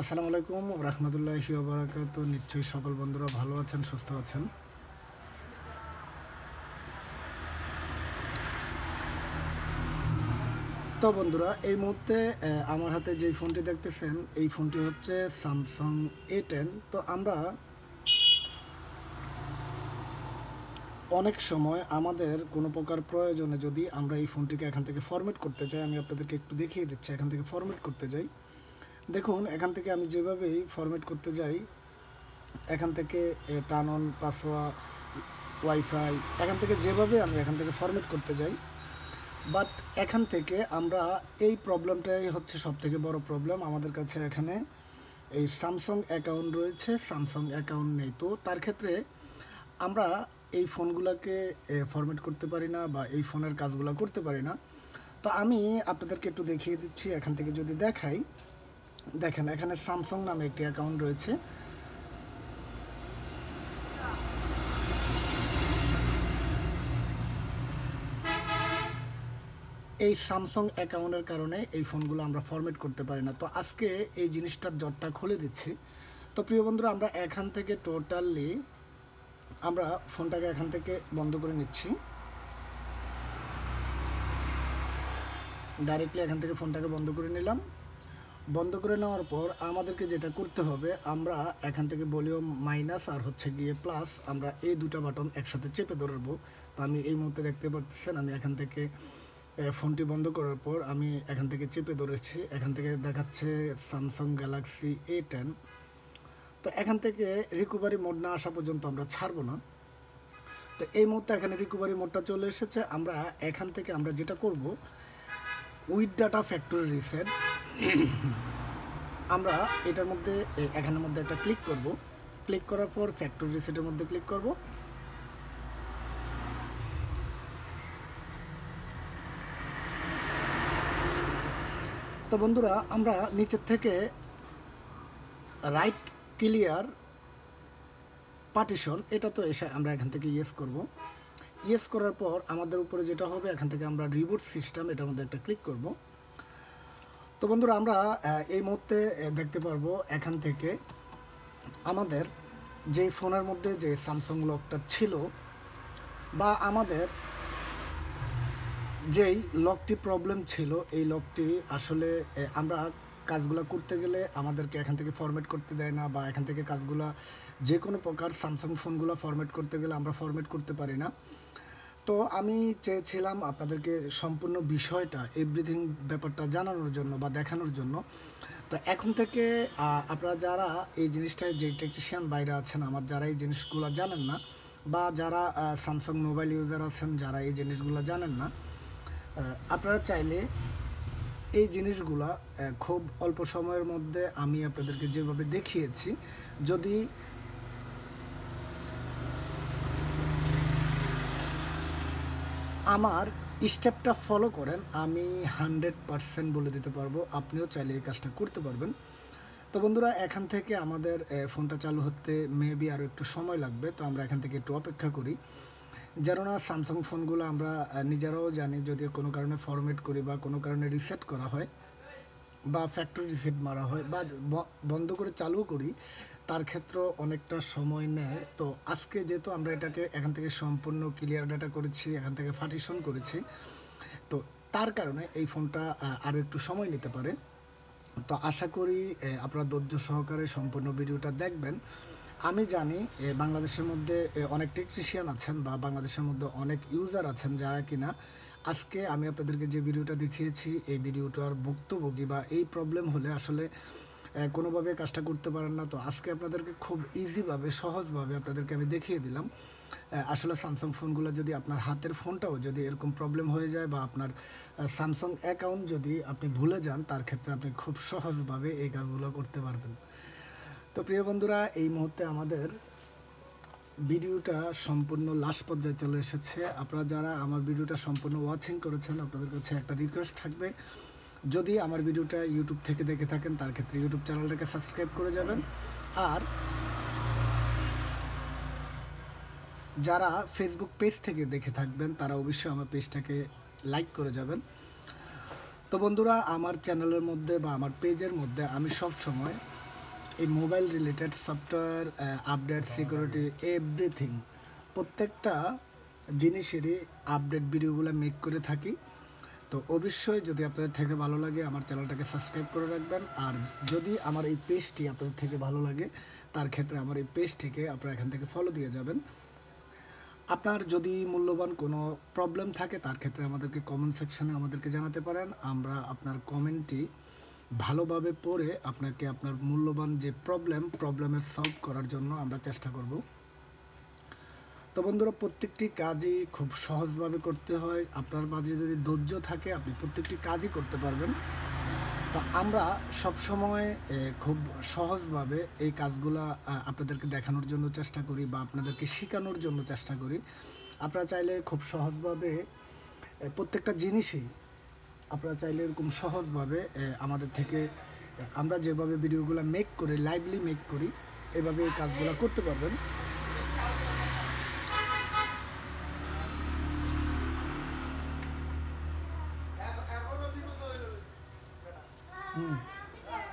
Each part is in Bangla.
আসসালামু আলাইকুম রহমতুল্লাহি ওয়া বারাকাতুহু। নিশ্চয়ই সকল বন্ধুরা ভালো আছেন, সুস্থ আছেন। তো বন্ধুরা, এই মুহূর্তে আমার হাতে যেই ফোনটি দেখতেছেন, এই ফোনটি হচ্ছে স্যামসাং A10। তো আমরা অনেক সময় আমাদের কোনো প্রকার প্রয়োজনে যদি আমরা এই ফোনটিকে এখান থেকে ফরম্যাট করতে চাই, আমি আপনাদেরকে একটু দেখিয়ে দিচ্ছি। এখান থেকে ফরম্যাট করতে যাই, দেখুন এখান থেকে আমি যেভাবেই ফরম্যাট করতে যাই, এখান থেকে টার্ন অন পাসওয়ার্ড, ওয়াইফাই, এখান থেকে যেভাবে আমি এখান থেকে ফরম্যাট করতে যাই, বাট এখান থেকে আমরা এই প্রবলেমটাই হচ্ছে সবথেকে বড় প্রবলেম আমাদের কাছে। এখানে এই স্যামসাং অ্যাকাউন্ট রয়েছে, স্যামসাং অ্যাকাউন্ট নেই। তো তার ক্ষেত্রে আমরা এই ফোনগুলোকে ফরম্যাট করতে পারি না বা এই ফোনের কাজগুলো করতে পারি না। তো আমি আপনাদেরকে একটু দেখিয়ে দিচ্ছি। এখান থেকে যদি দেখাই, দেখেন এখানে স্যামসাং নামে একটি অ্যাকাউন্ট রয়েছে। এই স্যামসাং অ্যাকাউন্টের কারণে এই ফোনগুলো আমরা ফরম্যাট করতে পারি না। তো আজকে এই জিনিসটার জটটা খুলে দিচ্ছি। তো প্রিয় বন্ধুরা, আমরা এখান থেকে টোটালি আমরা ফোনটাকে এখান থেকে বন্ধ করে নিচ্ছি। ডাইরেক্টলি এখান থেকে ফোনটাকে বন্ধ করে নিলাম। বন্ধ করে নেওয়ার পর আমাদেরকে যেটা করতে হবে, আমরা এখান থেকে ভলিউম মাইনাস আর হচ্ছে গিয়ে প্লাস, আমরা এই দুটো বাটন একসাথে চেপে ধরবো। তো আমি এই মুহূর্তে দেখতে পাচ্ছেন, আমি এখান থেকে ফোনটি বন্ধ করার পর আমি এখান থেকে চেপে ধরেছি। এখান থেকে দেখাচ্ছে স্যামসাং গ্যালাক্সি A10। তো এখান থেকে রিকভারি মোড না আসা পর্যন্ত আমরা ছাড়বো না। তো এই মুহূর্তে এখানে রিকভারি মোডটা চলে এসেছে। আমরা এখান থেকে আমরা যেটা করব, উইথ ডাটা ফ্যাক্টরি রিসেট, আমরা এটার মধ্যে এখানের মধ্যে একটা ক্লিক করব। ক্লিক করার পর ফ্যাক্টরি রিসেটের মধ্যে ক্লিক করব। তো বন্ধুরা, আমরা নিচের থেকে রাইট ক্লিয়ার পার্টিশন, এটা তো এসে আমরা এখান থেকে ইয়েস করব। ইয়েস করার পর আমাদের উপরে যেটা হবে, এখান থেকে আমরা রিবুট সিস্টেম, এটার মধ্যে একটা ক্লিক করব। তো বন্ধুরা, আমরা এই মুহূর্তে দেখতে পারবো এখান থেকে আমাদের যেই ফোনের মধ্যে যে স্যামসাং লকটা ছিল, বা আমাদের যেই লকটি প্রবলেম ছিল, এই লকটি আসলে আমরা কাজগুলো করতে গেলে আমাদেরকে এখান থেকে ফরম্যাট করতে দেয় না, বা এখান থেকে কাজগুলো যে কোনো প্রকার স্যামসাং ফোনগুলো ফরম্যাট করতে গেলে আমরা ফরম্যাট করতে পারি না। তো আমি চেয়েছিলাম আপনাদেরকে সম্পূর্ণ বিষয়টা, এভরিথিং ব্যাপারটা জানানোর জন্য বা দেখানোর জন্য। তো এখন থেকে আপনারা যারা এই জিনিসটায়, যে টেকনিশিয়ান বাইরে আছেন আমার, যারা এই জিনিসগুলো জানেন না, বা যারা স্যামসাং মোবাইল ইউজার আছেন, যারা এই জিনিসগুলো জানেন না, আপনারা চাইলে এই জিনিসগুলা খুব অল্প সময়ের মধ্যে আমি আপনাদেরকে যেভাবে দেখিয়েছি, যদি আমার স্টেপটা ফলো করেন, আমি 100% বলে দিতে পারবো আপনিও চাইলে এই কাজটা করতে পারবেন। তো বন্ধুরা, এখান থেকে আমাদের ফোনটা চালু হতে মেবি আরও একটু সময় লাগবে। তো আমরা এখান থেকে একটু অপেক্ষা করি, যেন না স্যামসাং ফোনগুলো আমরা নিজেরাও জানি, যদি কোনো কারণে ফরম্যাট করি বা কোনো কারণে রিসেট করা হয় বা ফ্যাক্টরি রিসেট মারা হয় বা বন্ধ করে চালু করি, তার ক্ষেত্রেও অনেকটা সময় নেয়। তো আজকে যেহেতু আমরা এটাকে এখান থেকে সম্পূর্ণ ক্লিয়ার ডাটা করেছি, এখান থেকে পার্টিশন করেছি, তো তার কারণে এই ফোনটা আরও একটু সময় নিতে পারে। তো আশা করি আপনারা ধৈর্য সহকারে সম্পূর্ণ ভিডিওটা দেখবেন। আমি জানি বাংলাদেশের মধ্যে অনেক টেকনিশিয়ান আছেন, বা বাংলাদেশের মধ্যে অনেক ইউজার আছেন, যারা কিনা আজকে আমি আপনাদেরকে যে ভিডিওটা দেখিয়েছি, এই ভিডিওটার ভুক্তভোগী, বা এই প্রবলেম হলে আসলে কোনোভাবে কাজটা করতে পারেন না। তো আজকে আপনাদেরকে খুব ইজিভাবে, সহজভাবে আপনাদেরকে আমি দেখিয়ে দিলাম। আসলে স্যামসাং ফোনগুলো যদি, আপনার হাতের ফোনটাও যদি এরকম প্রবলেম হয়ে যায়, বা আপনার স্যামসাং অ্যাকাউন্ট যদি আপনি ভুলে যান, তার ক্ষেত্রে আপনি খুব সহজভাবে এই কাজগুলো করতে পারবেন। তো প্রিয় বন্ধুরা, এই মুহূর্তে আমাদের ভিডিওটা সম্পূর্ণ লাস্ট পর্যায়ে চলে এসেছে। আপনারা যারা আমার ভিডিওটা সম্পূর্ণ ওয়াচিং করেছেন, আপনাদের কাছে একটা রিকোয়েস্ট থাকবে, যদি আমার ভিডিওটা ইউটিউব থেকে দেখে থাকেন, তার ক্ষেত্রে ইউটিউব চ্যানেলটাকে সাবস্ক্রাইব করে যাবেন। আর যারা ফেসবুক পেজ থেকে দেখে থাকবেন, তারা অবশ্যই আমার পেজটাকে লাইক করে যাবেন। তো বন্ধুরা, আমার চ্যানেলের মধ্যে বা আমার পেজের মধ্যে আমি সব সময় এই mobile related software update security everything প্রত্যেকটা জিনিসেরই আপডেট ভিডিওগুলো মেক করে থাকি। তো অবশ্যই যদি আপনাদের থেকে ভালো লাগে আমার চ্যানেলটাকে সাবস্ক্রাইব করে রাখবেন। আর যদি আমার এই পেজটি আপনাদের থেকে ভালো লাগে তার ক্ষেত্রে আমার এই পেজটিকে আপনারা এখান থেকে ফলো দিয়ে যাবেন। আপনার যদি মূল্যবান কোনো প্রবলেম থাকে তার ক্ষেত্রে আমাদেরকে কমেন্ট সেকশানে আমাদেরকে জানাতে পারেন। আমরা আপনার কমেন্টটি ভালোভাবে পড়ে আপনাকে আপনার মূল্যবান যে প্রবলেমের সলভ করার জন্য আমরা চেষ্টা করব। তো বন্ধুরা, প্রত্যেকটি কাজই খুব সহজভাবে করতে হয়। আপনার মাঝে যদি ধৈর্য থাকে আপনি প্রত্যেকটি কাজই করতে পারবেন। তো আমরা সবসময় খুব সহজভাবে এই কাজগুলা আপনাদেরকে দেখানোর জন্য চেষ্টা করি বা আপনাদেরকে শেখানোর জন্য চেষ্টা করি। আপনারা চাইলে খুব সহজভাবে প্রত্যেকটা জিনিসই আপনারা চাইলে এরকম সহজভাবে আমাদের থেকে আমরা যেভাবে ভিডিওগুলো মেক করি, লাইভলি মেক করি, এভাবে এই কাজগুলো করতে পারবেন।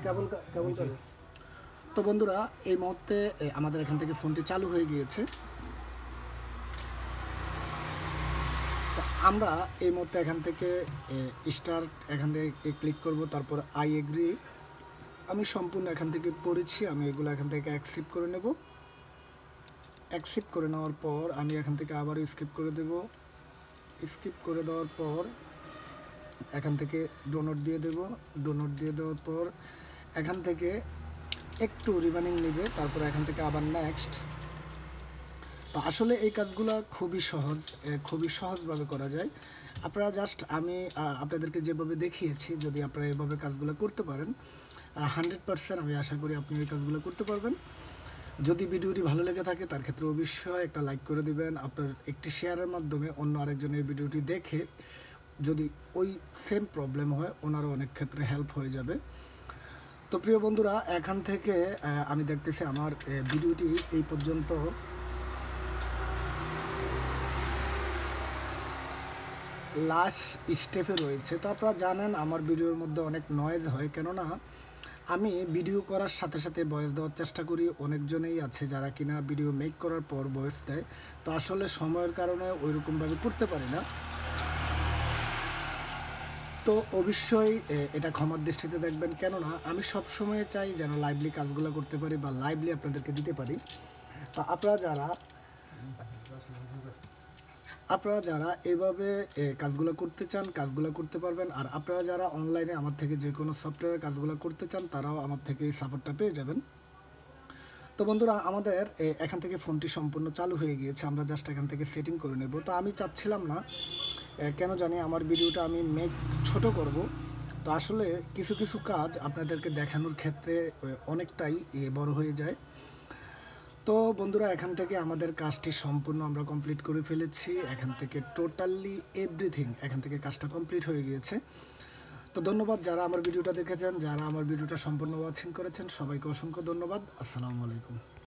কেবল কেবল করে। তো বন্ধুরা, এই মুহূর্তে আমাদের এখান থেকে ফোনটি চালু হয়ে গিয়েছে। তো আমরা এই মুহূর্তে এখান থেকে স্টার্ট এখান থেকে ক্লিক করব, তারপর আই এগ্রি আমি সম্পূর্ণ এখান থেকে পড়েছি, আমি এগুলো এখান থেকে অ্যাকসেপ্ট করে নেব। অ্যাকসেপ্ট করে নেওয়ার পর আমি এখান থেকে আবার স্কিপ করে দেব। স্কিপ করে দেওয়ার পর এখান থেকে ডোনেট দিয়ে দেব। ডোনেট দিয়ে দেওয়ার পর এখান থেকে একটু রিবানিং নেবে, তারপর এখান থেকে আবার নেক্সট। তো আসলে এই কাজগুলো খুবই সহজভাবে করা যায়। আপনারা জাস্ট আমি আপনাদেরকে যেভাবে দেখিয়েছি, যদি আপনারা এভাবে কাজগুলো করতে পারেন 100% আমি আশা করি আপনি এই কাজগুলো করতে পারবেন। যদি ভিডিওটি ভালো লেগে থাকে তার ক্ষেত্রে অবশ্যই একটা লাইক করে দিবেন। আপনার একটি শেয়ারের মাধ্যমে অন্য আরেকজন এই ভিডিওটি দেখে যদি ওই সেম প্রবলেম হয় ওনারও অনেক ক্ষেত্রে হেল্প হয়ে যাবে। তো প্রিয় বন্ধুরা, এখান থেকে আমি দেখতেছি আমার ভিডিওটি এই পর্যন্ত লাস্ট স্টেপে রয়েছে। তো আপনারা জানেন আমার ভিডিওর মধ্যে অনেক নয়েজ হয়, কেননা আমি ভিডিও করার সাথে সাথে ভয়েস দেওয়ার চেষ্টা করি। অনেকজনেই আছে যারা কিনা ভিডিও মেক করার পর ভয়েস দেয়, তো আসলে সময়ের কারণে ওইরকমভাবে করতে পারি না। তো অবশ্যই এটা ক্ষমার দৃষ্টিতে দেখবেন, কেননা আমি সবসময় চাই যেন লাইভলি কাজগুলো করতে পারি বা লাইভলি আপনাদেরকে দিতে পারি। তো আপনারা যারা এভাবে কাজগুলো করতে চান কাজগুলো করতে পারবেন। আর আপনারা যারা অনলাইনে আমার থেকে যে কোনো সফটওয়্যারের কাজগুলো করতে চান তারাও আমার থেকে এই সাপোর্টটা পেয়ে যাবেন। তো বন্ধুরা, আমাদের এখান থেকে ফোনটি সম্পূর্ণ চালু হয়ে গিয়েছে। আমরা জাস্ট এখান থেকে সেটিং করে নেব। তো আমি চাচ্ছিলাম না, কেন জানি আমার ভিডিওটা আমি মেক ছোট করব। তো আসলে কিছু কিছু কাজ আপনাদেরকে দেখানোর ক্ষেত্রে অনেকটাই বড় হয়ে যায়। তো বন্ধুরা, এখান থেকে আমাদের কাজটি সম্পূর্ণ আমরা কমপ্লিট করে ফেলেছি। এখান থেকে টোটালি এভরিথিং এখান থেকে কাজটা কমপ্লিট হয়ে গিয়েছে। তো ধন্যবাদ যারা আমার ভিডিওটা দেখেছেন, যারা আমার ভিডিওটা সম্পূর্ণ ওয়াচিং করেছেন, সবাইকে অসংখ্য ধন্যবাদ। আসসালামু আলাইকুম।